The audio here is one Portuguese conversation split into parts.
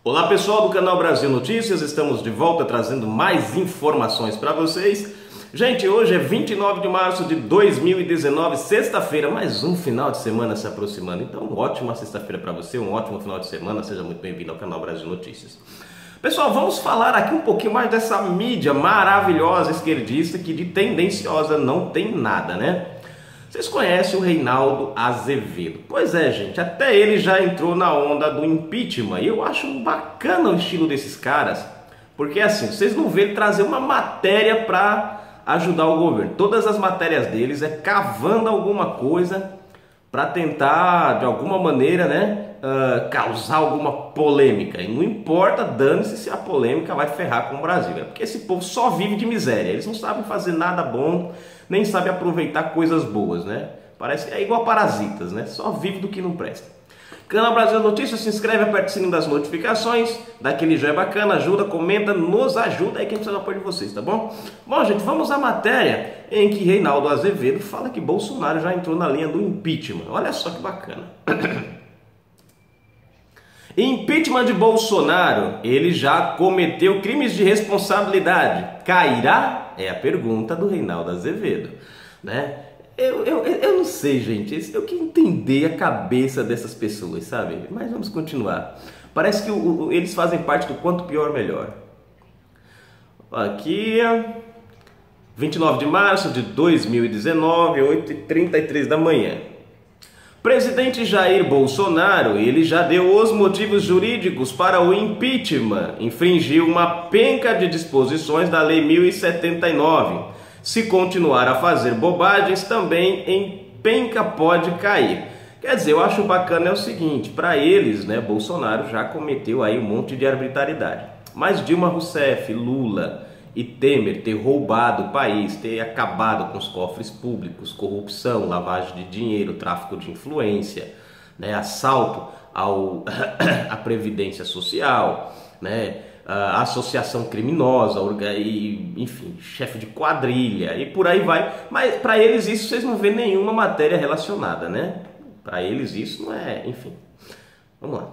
Olá pessoal do canal Brasil Notícias, estamos de volta trazendo mais informações para vocês. Gente, hoje é 29 de março de 2019, sexta-feira, mais um final de semana se aproximando. Então, ótima sexta-feira para você, um ótimo final de semana, seja muito bem-vindo ao canal Brasil Notícias. Pessoal, vamos falar aqui um pouquinho mais dessa mídia maravilhosa esquerdista que de tendenciosa não tem nada, né? Vocês conhecem o Reinaldo Azevedo? Pois é, gente, até ele já entrou na onda do impeachment. E eu acho bacana o estilo desses caras, porque assim, vocês não vê ele trazer uma matéria para ajudar o governo. Todas as matérias deles é cavando alguma coisa para tentar, de alguma maneira, né, causar alguma polêmica. E não importa, dane-se se a polêmica vai ferrar com o Brasil. É porque esse povo só vive de miséria. Eles não sabem fazer nada bom, nem sabem aproveitar coisas boas, né? Parece que é igual parasitas, né? Só vive do que não presta. Canal Brasil Notícias, se inscreve, aperta o sininho das notificações, dá aquele joinha bacana, ajuda, comenta, nos ajuda aí que a gente precisa do apoio de vocês, tá bom? Bom, gente, vamos à matéria em que Reinaldo Azevedo fala que Bolsonaro já entrou na linha do impeachment. Olha só que bacana. Impeachment de Bolsonaro, ele já cometeu crimes de responsabilidade. Cairá? É a pergunta do Reinaldo Azevedo, né? Eu não sei, gente, eu quero entender a cabeça dessas pessoas, sabe? Mas vamos continuar. Parece que eles fazem parte do quanto pior, melhor. Aqui, 29 de março de 2019, 8h33 da manhã. Presidente Jair Bolsonaro, ele já deu os motivos jurídicos para o impeachment. Infringiu uma penca de disposições da Lei 1079. Se continuar a fazer bobagens, também em penca pode cair. Quer dizer, eu acho bacana é o seguinte, para eles, né, Bolsonaro já cometeu aí um monte de arbitrariedade. Mas Dilma Rousseff, Lula e Temer ter roubado o país, ter acabado com os cofres públicos, corrupção, lavagem de dinheiro, tráfico de influência, né, assalto à previdência social, né, associação criminosa, enfim, chefe de quadrilha e por aí vai. Mas para eles isso vocês não vê nenhuma matéria relacionada, né? Para eles isso não é, enfim. Vamos lá.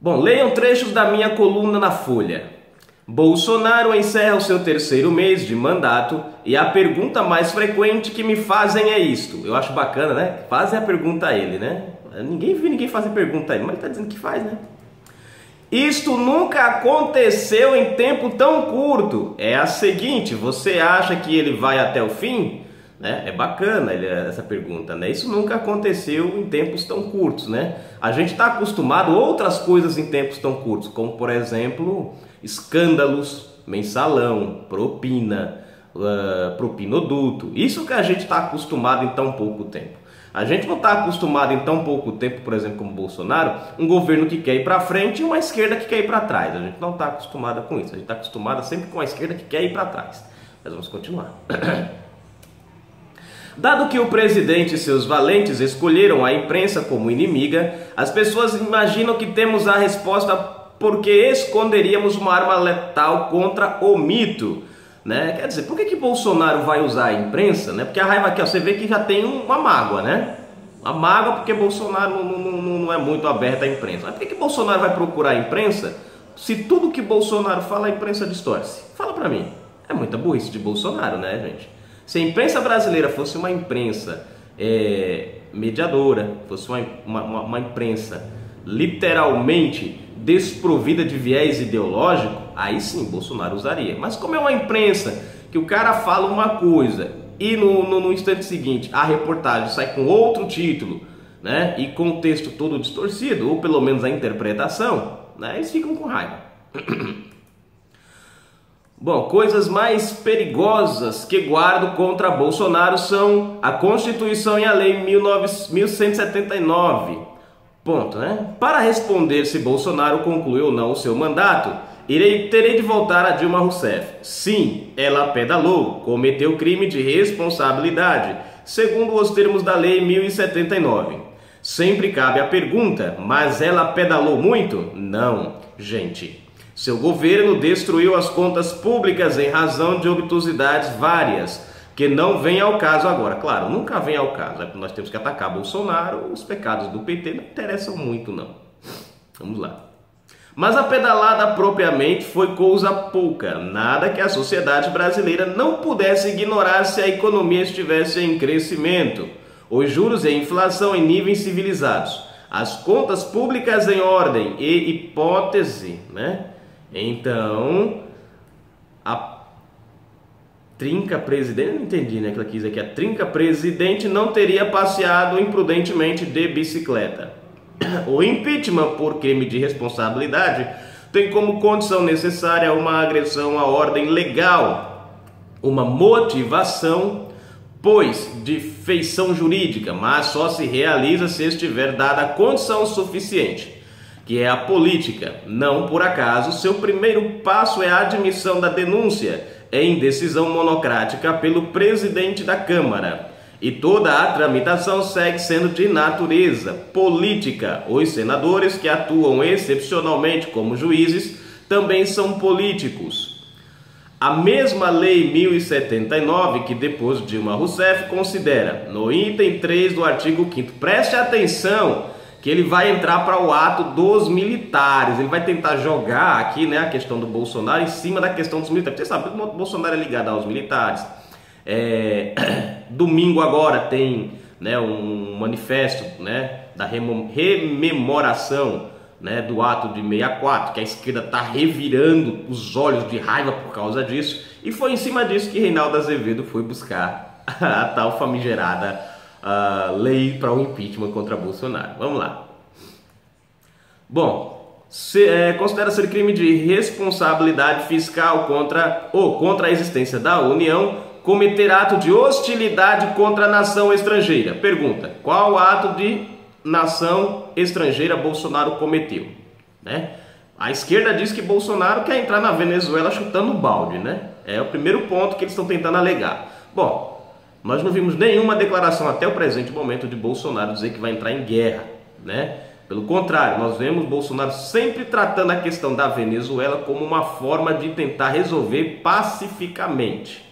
Bom, leiam trechos da minha coluna na Folha. Bolsonaro encerra o seu terceiro mês de mandato e a pergunta mais frequente que me fazem é isto. Eu acho bacana, né? Fazem a pergunta a ele, né? Ninguém viu ninguém fazer pergunta a ele, mas ele tá dizendo que faz, né? Isto nunca aconteceu em tempo tão curto. É a seguinte, você acha que ele vai até o fim? Né? É bacana essa pergunta, né? Isso nunca aconteceu em tempos tão curtos, né? A gente está acostumado a outras coisas em tempos tão curtos, como por exemplo, escândalos, mensalão, propina, propinoduto. Isso que a gente está acostumado em tão pouco tempo. A gente não está acostumado em tão pouco tempo, por exemplo, como Bolsonaro, um governo que quer ir para frente e uma esquerda que quer ir para trás. A gente não está acostumado com isso. A gente está acostumado sempre com a esquerda que quer ir para trás. Mas vamos continuar. Dado que o presidente e seus valentes escolheram a imprensa como inimiga, as pessoas imaginam que temos a resposta porque esconderíamos uma arma letal contra o mito. Né? Quer dizer, por que Bolsonaro vai usar a imprensa? Né? Porque a raiva aqui, ó, você vê que já tem uma mágoa, né? Uma mágoa porque Bolsonaro não é muito aberto à imprensa. Mas por que Bolsonaro vai procurar a imprensa se tudo que Bolsonaro fala a imprensa distorce? Fala pra mim. É muita burrice de Bolsonaro, né, gente? Se a imprensa brasileira fosse uma imprensa mediadora, fosse uma imprensa literalmente desprovida de viés ideológico, aí sim Bolsonaro usaria. Mas como é uma imprensa que o cara fala uma coisa e no instante seguinte a reportagem sai com outro título, né, e com o texto todo distorcido, ou pelo menos a interpretação, né, eles ficam com raiva. Bom, coisas mais perigosas que guardo contra Bolsonaro são a Constituição e a Lei 1179. Ponto, né? Para responder se Bolsonaro concluiu ou não o seu mandato, terei de voltar a Dilma Rousseff. Sim, ela pedalou, cometeu crime de responsabilidade, segundo os termos da Lei 1079. Sempre cabe a pergunta, mas ela pedalou muito? Não, gente. Seu governo destruiu as contas públicas em razão de obtusidades várias, que não vem ao caso agora. Claro, nunca vem ao caso. Nós temos que atacar Bolsonaro, os pecados do PT não interessam muito, não. Vamos lá. Mas a pedalada propriamente foi coisa pouca, nada que a sociedade brasileira não pudesse ignorar se a economia estivesse em crescimento, os juros e a inflação em níveis civilizados, as contas públicas em ordem e hipótese, né? Então, a trinca presidente, eu não entendi, né, que ela quis dizer que a trinca presidente não teria passeado imprudentemente de bicicleta. O impeachment por crime de responsabilidade tem como condição necessária uma agressão à ordem legal, uma motivação, pois, de feição jurídica, mas só se realiza se estiver dada a condição suficiente, que é a política. Não por acaso, seu primeiro passo é a admissão da denúncia em decisão monocrática pelo presidente da Câmara. E toda a tramitação segue sendo de natureza política. Os senadores, que atuam excepcionalmente como juízes, também são políticos. A mesma Lei 1079, que depois Dilma Rousseff considera, no item 3 do artigo 5º, preste atenção, que ele vai entrar para o ato dos militares. Ele vai tentar jogar aqui, né, a questão do Bolsonaro em cima da questão dos militares. Você sabe que o Bolsonaro é ligado aos militares. Domingo agora tem, né, um manifesto, né, da rememoração, né, do ato de 64, que a esquerda está revirando os olhos de raiva por causa disso, e foi em cima disso que Reinaldo Azevedo foi buscar a tal famigerada lei para o impeachment contra Bolsonaro. Vamos lá. Bom, considera ser crime de responsabilidade fiscal contra a existência da União cometer ato de hostilidade contra a nação estrangeira. Pergunta: qual ato de nação estrangeira Bolsonaro cometeu? Né? A esquerda diz que Bolsonaro quer entrar na Venezuela chutando balde, né? É o primeiro ponto que eles estão tentando alegar. Bom, nós não vimos nenhuma declaração até o presente momento de Bolsonaro dizer que vai entrar em guerra, né? Pelo contrário, nós vemos Bolsonaro sempre tratando a questão da Venezuela como uma forma de tentar resolver pacificamente.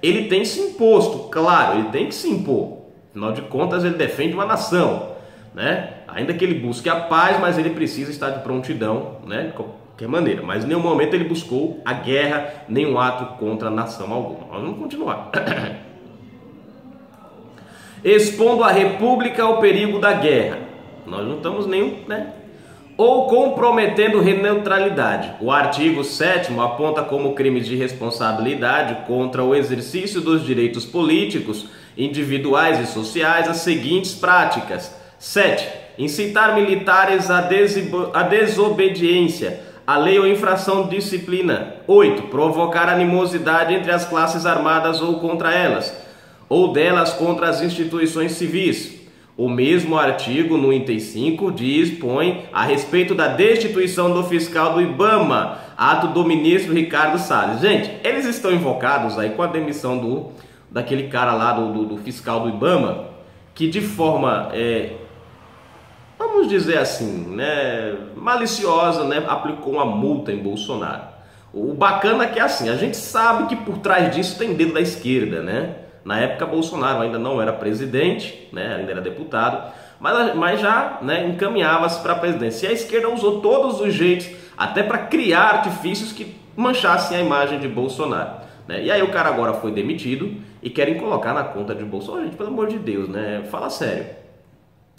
Ele tem se imposto, claro, ele tem que se impor. Afinal de contas, ele defende uma nação, né? Ainda que ele busque a paz, mas ele precisa estar de prontidão, né? De qualquer maneira. Mas em nenhum momento ele buscou a guerra, nenhum ato contra a nação alguma. Nós vamos continuar. Expondo a República ao perigo da guerra. Nós não estamos nenhum, né? Ou comprometendo neutralidade. O artigo 7º aponta como crimes de responsabilidade contra o exercício dos direitos políticos, individuais e sociais as seguintes práticas. 7. Incitar militares à desobediência, à lei ou infração de disciplina. 8. Provocar animosidade entre as classes armadas ou contra elas, ou delas contra as instituições civis. O mesmo artigo, no item 5, dispõe a respeito da destituição do fiscal do IBAMA, ato do ministro Ricardo Salles. Gente, eles estão invocados aí com a demissão daquele cara lá, do fiscal do IBAMA, que de forma, vamos dizer assim, né, maliciosa, né, aplicou uma multa em Bolsonaro. O bacana é que é assim, a gente sabe que por trás disso tem dedo da esquerda, né? Na época, Bolsonaro ainda não era presidente, né, ainda era deputado, mas já, né, encaminhava-se para a presidência. E a esquerda usou todos os jeitos, até para criar artifícios que manchassem a imagem de Bolsonaro, né? E aí o cara agora foi demitido e querem colocar na conta de Bolsonaro. Gente, pelo amor de Deus, né? Fala sério,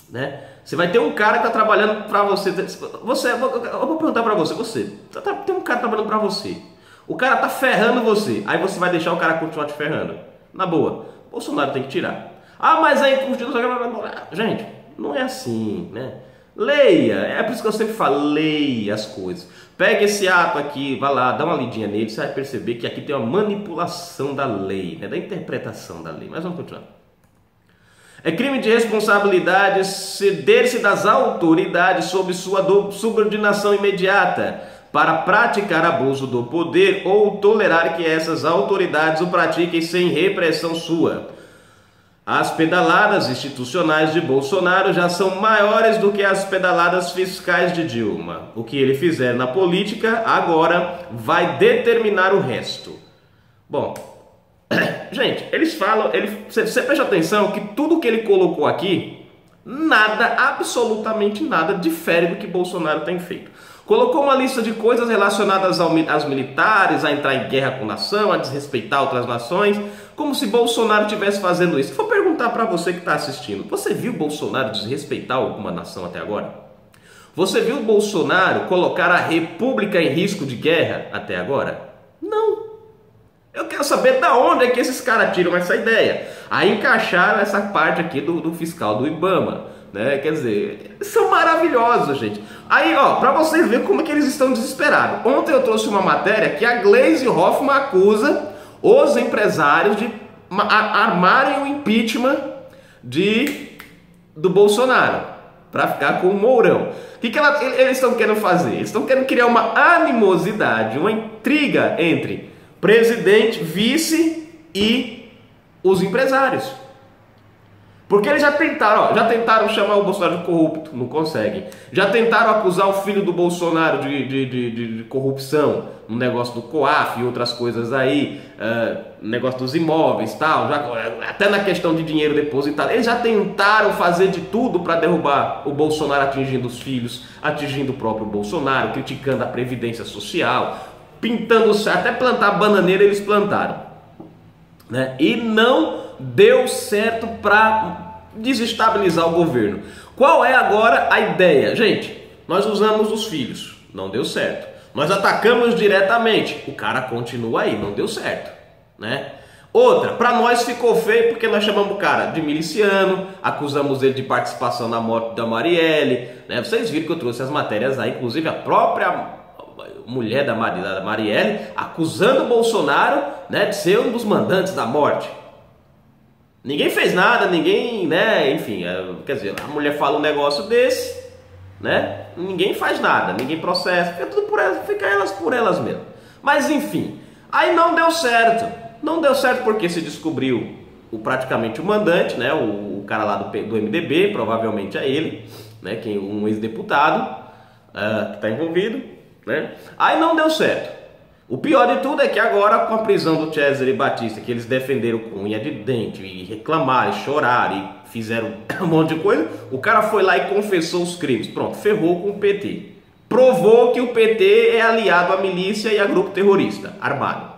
né? Você vai ter um cara que está trabalhando para você. Eu vou perguntar para você. Tem um cara trabalhando para você. O cara tá ferrando você. Aí você vai deixar o cara continuar te ferrando? Na boa, Bolsonaro tem que tirar. Ah, mas aí gente, não é assim, né? Leia, é por isso que eu sempre falo, leia as coisas. Pega esse ato aqui, vai lá, dá uma lidinha nele, você vai perceber que aqui tem uma manipulação da lei, né? Da interpretação da lei. Mas vamos continuar. É crime de responsabilidade ceder-se das autoridades sob sua subordinação imediata para praticar abuso do poder ou tolerar que essas autoridades o pratiquem sem repressão sua. As pedaladas institucionais de Bolsonaro já são maiores do que as pedaladas fiscais de Dilma. O que ele fizer na política agora vai determinar o resto. Bom, gente, eles falam, você presta atenção que tudo que ele colocou aqui Nada, absolutamente nada difere do que Bolsonaro tem feito. Colocou uma lista de coisas relacionadas aos militares, a entrar em guerra com a nação, a desrespeitar outras nações, como se Bolsonaro estivesse fazendo isso. Vou perguntar para você que está assistindo, você viu Bolsonaro desrespeitar alguma nação até agora? Você viu Bolsonaro colocar a república em risco de guerra até agora? Não. Eu quero saber da onde é que esses caras tiram essa ideia. Aí encaixaram essa parte aqui do fiscal do IBAMA, né? Quer dizer, são maravilhosos, gente. Aí, ó, para vocês verem como é que eles estão desesperados. Ontem eu trouxe uma matéria que a Gleisi Hoffmann acusa os empresários de armarem o impeachment do Bolsonaro para ficar com o Mourão. O que eles estão querendo fazer? Eles estão querendo criar uma animosidade, uma intriga entre presidente, vice e os empresários. Porque eles já tentaram chamar o Bolsonaro de corrupto, não conseguem. Já tentaram acusar o filho do Bolsonaro de corrupção, no negócio do COAF e outras coisas aí, negócio dos imóveis e tal, até na questão de dinheiro depositado. Eles já tentaram fazer de tudo para derrubar o Bolsonaro, atingindo os filhos, atingindo o próprio Bolsonaro, criticando a Previdência Social, pintando, até plantar bananeira eles plantaram, né? E não deu certo para desestabilizar o governo. Qual é agora a ideia? Gente, nós usamos os filhos, não deu certo. Nós atacamos diretamente, o cara continua aí, não deu certo, né? Outra, para nós ficou feio porque nós chamamos o cara de miliciano, acusamos ele de participação na morte da Marielle, né? Vocês viram que eu trouxe as matérias aí, inclusive a própria mulher da Marielle acusando o Bolsonaro, né, de ser um dos mandantes da morte. Ninguém fez nada, ninguém, né, enfim, quer dizer, a mulher fala um negócio desse, né, ninguém faz nada, ninguém processa, fica tudo por elas, fica elas por elas mesmo. Mas enfim, aí não deu certo porque se descobriu praticamente o mandante, né, o cara lá do MDB, provavelmente é ele, né, um ex-deputado que está envolvido. Né? Aí não deu certo. O pior de tudo é que agora, com a prisão do Cesare Battisti, que eles defenderam com unha de dente, e reclamaram, e choraram, e fizeram um monte de coisa, o cara foi lá e confessou os crimes. Pronto, ferrou com o PT. Provou que o PT é aliado à milícia e a grupo terrorista armado.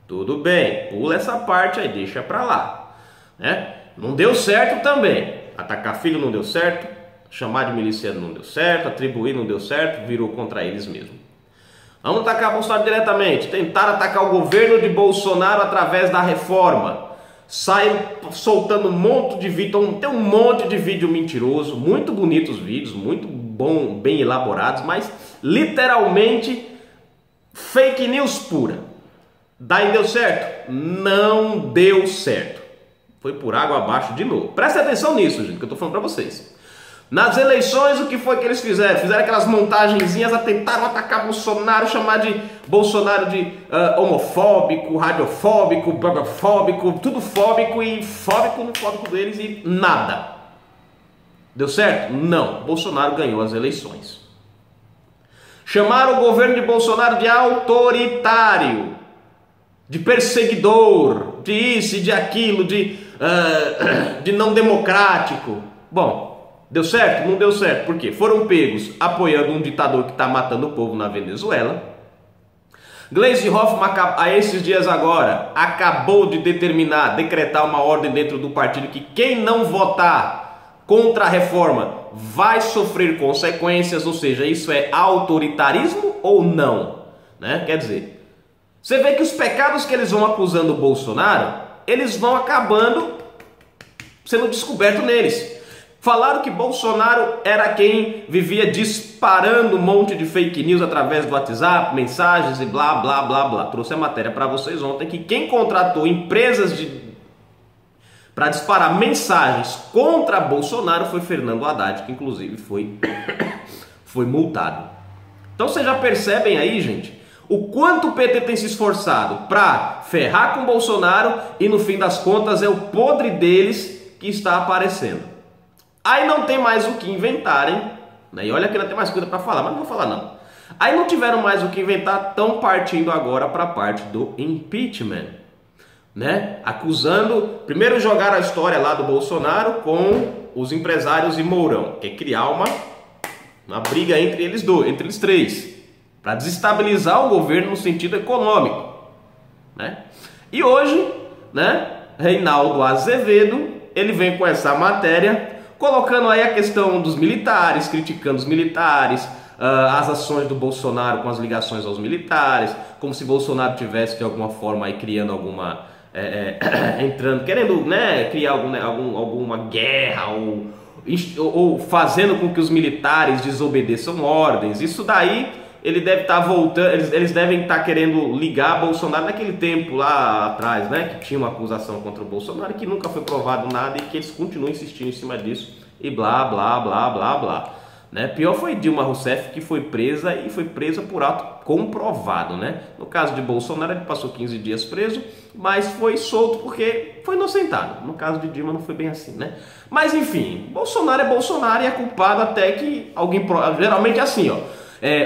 Tudo bem, pula essa parte aí, deixa pra lá, né? Não deu certo também. Atacar filho não deu certo. Chamar de miliciano não deu certo, atribuir não deu certo, virou contra eles mesmo. Vamos atacar Bolsonaro diretamente. Tentaram atacar o governo de Bolsonaro através da reforma. Saem soltando um monte de vídeo, tem um monte de vídeo mentiroso, muito bonitos vídeos, muito bom, bem elaborados, mas literalmente fake news pura. Daí deu certo? Não deu certo. Foi por água abaixo de novo. Presta atenção nisso, gente, que eu tô falando pra vocês. Nas eleições, o que foi que eles fizeram? Fizeram aquelas montagenzinhas, tentaram atacar Bolsonaro, chamar de Bolsonaro de homofóbico, radiofóbico, babafóbico, tudo fóbico e fóbico no fóbico deles e nada. Deu certo? Não. Bolsonaro ganhou as eleições. Chamaram o governo de Bolsonaro de autoritário, de perseguidor, de isso e de aquilo, de não democrático. Bom, deu certo? Não deu certo. Por quê? Foram pegos apoiando um ditador que está matando o povo na Venezuela. Gleisi Hoffmann, a esses dias agora, acabou de decretar uma ordem dentro do partido que quem não votar contra a reforma vai sofrer consequências, ou seja, isso é autoritarismo ou não? Né? Quer dizer, você vê que os pecados que eles vão acusando o Bolsonaro, eles vão acabando sendo descobertos neles. Falaram que Bolsonaro era quem vivia disparando um monte de fake news através do WhatsApp, mensagens e blá, blá, blá, blá. Trouxe a matéria para vocês ontem que quem contratou empresas para disparar mensagens contra Bolsonaro foi Fernando Haddad, que inclusive foi multado. Então vocês já percebem aí, gente, o quanto o PT tem se esforçado para ferrar com Bolsonaro e no fim das contas é o podre deles que está aparecendo. Aí não tem mais o que inventarem, né? E olha que não tem mais coisa para falar, mas não vou falar não. Aí não tiveram mais o que inventar, estão partindo agora para a parte do impeachment, né? Acusando, primeiro jogaram a história lá do Bolsonaro com os empresários e Mourão, quer criar uma briga entre eles dois, entre eles três, para desestabilizar o governo no sentido econômico, né? E hoje, né, Reinaldo Azevedo, ele vem com essa matéria, colocando aí a questão dos militares, criticando os militares, as ações do Bolsonaro com as ligações aos militares, como se Bolsonaro tivesse de alguma forma aí criando alguma, entrando, querendo, né, criar alguma guerra ou fazendo com que os militares desobedeçam ordens. Isso daí ele deve estar voltando, eles devem estar querendo ligar Bolsonaro naquele tempo lá atrás, né, que tinha uma acusação contra o Bolsonaro que nunca foi provado nada e que eles continuam insistindo em cima disso e blá blá blá blá blá, né? Pior foi Dilma Rousseff, que foi presa e foi presa por ato comprovado, né? No caso de Bolsonaro ele passou 15 dias preso, mas foi solto porque foi inocentado. No caso de Dilma não foi bem assim, né? Mas enfim, Bolsonaro é Bolsonaro e é culpado até que alguém geralmente é assim, ó.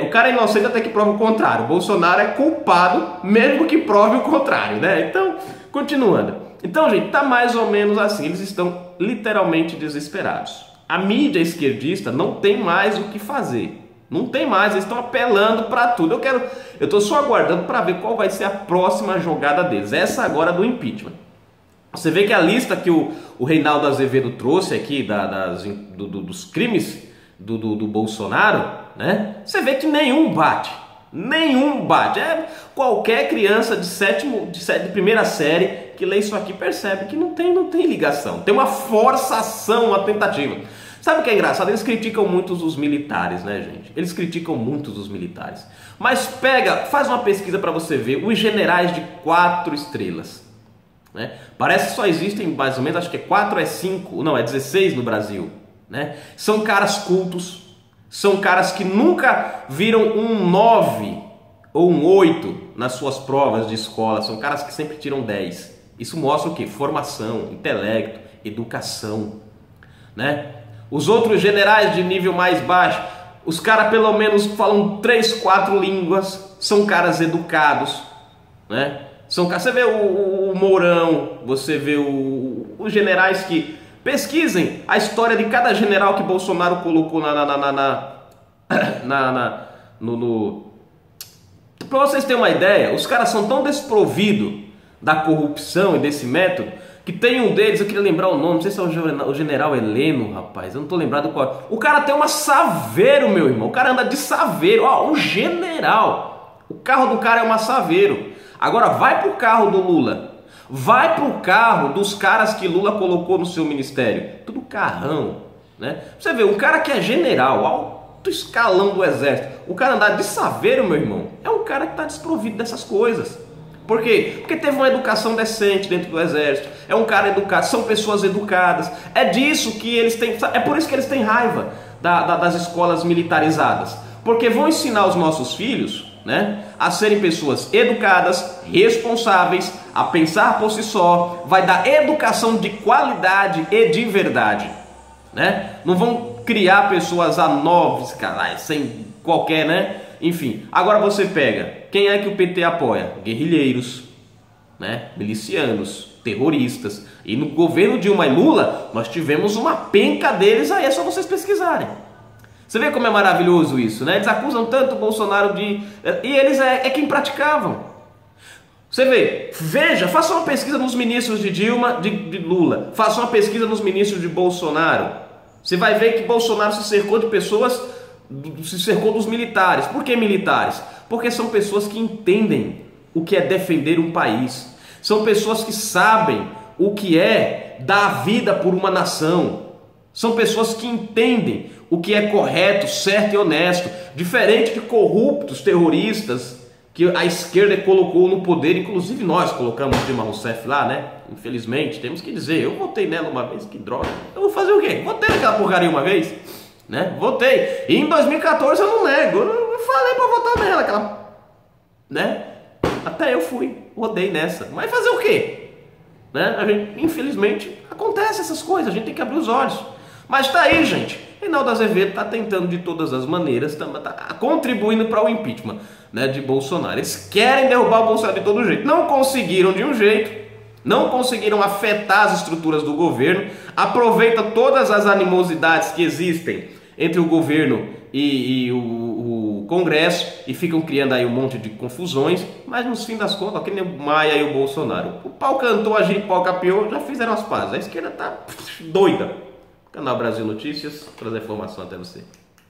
O cara é inocente até que prova o contrário. Bolsonaro é culpado mesmo que prove o contrário, né? Então, continuando. Então, gente, tá mais ou menos assim. Eles estão literalmente desesperados. A mídia esquerdista não tem mais o que fazer. Não tem mais, eles estão apelando para tudo. Eu tô só aguardando para ver qual vai ser a próxima jogada deles. Essa agora do impeachment. Você vê que a lista que o Reinaldo Azevedo trouxe aqui dos crimes do Bolsonaro, né? Você vê que nenhum bate. Nenhum bate. Qualquer criança de primeira série que lê isso aqui percebe que não tem ligação. Tem uma forçação, uma tentativa. Sabe o que é engraçado? Eles criticam muito os militares, né, gente? Eles criticam muito os militares. Mas faz uma pesquisa para você ver os generais de 4 estrelas. Né? Parece que só existem mais ou menos, acho que é 4 é 5, não, é 16 no Brasil. Né? São caras cultos. São caras que nunca viram um 9 ou um 8 nas suas provas de escola. São caras que sempre tiram 10. Isso mostra o quê? Formação, intelecto, educação. Né? Os outros generais de nível mais baixo, os caras pelo menos falam 3, 4 línguas. São caras educados. Né? Você vê o Mourão, você vê os generais que... Pesquisem a história de cada general que Bolsonaro colocou Para vocês terem uma ideia, os caras são tão desprovidos da corrupção e desse método que tem um deles, eu queria lembrar o nome, não sei se é o general Heleno, rapaz, eu não tô lembrado qual. O cara tem uma Saveiro, meu irmão, o cara anda de Saveiro, ó, um general. O carro do cara é uma Saveiro. Agora vai pro carro do Lula. Vai pro carro dos caras que Lula colocou no seu ministério. Tudo carrão, né? Você vê, um cara que é general, alto escalão do exército, o cara andar de Saveiro, meu irmão, é um cara que está desprovido dessas coisas. Por quê? Porque teve uma educação decente dentro do exército. É um cara educado, são pessoas educadas. É disso que eles têm... É por isso que eles têm raiva das escolas militarizadas. Porque vão ensinar os nossos filhos, né, a serem pessoas educadas, responsáveis, a pensar por si só, vai dar educação de qualidade e de verdade, né? Não vão criar pessoas anóvias, cara, sem qualquer, né? Enfim, agora você pega, quem é que o PT apoia? Guerrilheiros, né? Milicianos, terroristas. E no governo Dilma e Lula, nós tivemos uma penca deles aí, é só vocês pesquisarem. Você vê como é maravilhoso isso, né? Eles acusam tanto o Bolsonaro de... E eles é quem praticavam. Você vê, veja, faça uma pesquisa nos ministros de Dilma, de Lula. Faça uma pesquisa nos ministros de Bolsonaro. Você vai ver que Bolsonaro se cercou de pessoas, se cercou dos militares. Por que militares? Porque são pessoas que entendem o que é defender um país. São pessoas que sabem o que é dar vida por uma nação. São pessoas que entendem o que é correto, certo e honesto, diferente de corruptos, terroristas, que a esquerda colocou no poder, inclusive nós colocamos Dilma Rousseff lá, né? Infelizmente, temos que dizer, eu votei nela uma vez, que droga. Eu vou fazer o quê? Votei naquela porcaria uma vez, né? Votei. E em 2014 eu não nego, eu falei pra votar nela, aquela... né? Até eu fui, rodei nessa. Mas fazer o quê? Né? A gente, infelizmente, acontece essas coisas, a gente tem que abrir os olhos. Mas tá aí, gente. Reinaldo Azevedo está tentando de todas as maneiras, está contribuindo para o impeachment, né, de Bolsonaro. Eles querem derrubar o Bolsonaro de todo jeito. Não conseguiram de um jeito, não conseguiram afetar as estruturas do governo, aproveita todas as animosidades que existem entre o governo e o Congresso e ficam criando aí um monte de confusões, mas no fim das contas, que nem o Maia e o Bolsonaro, o pau cantou, a gente pau capiou, já fizeram as pazes, a esquerda tá doida. Canal Brasil Notícias, trazer informação até você.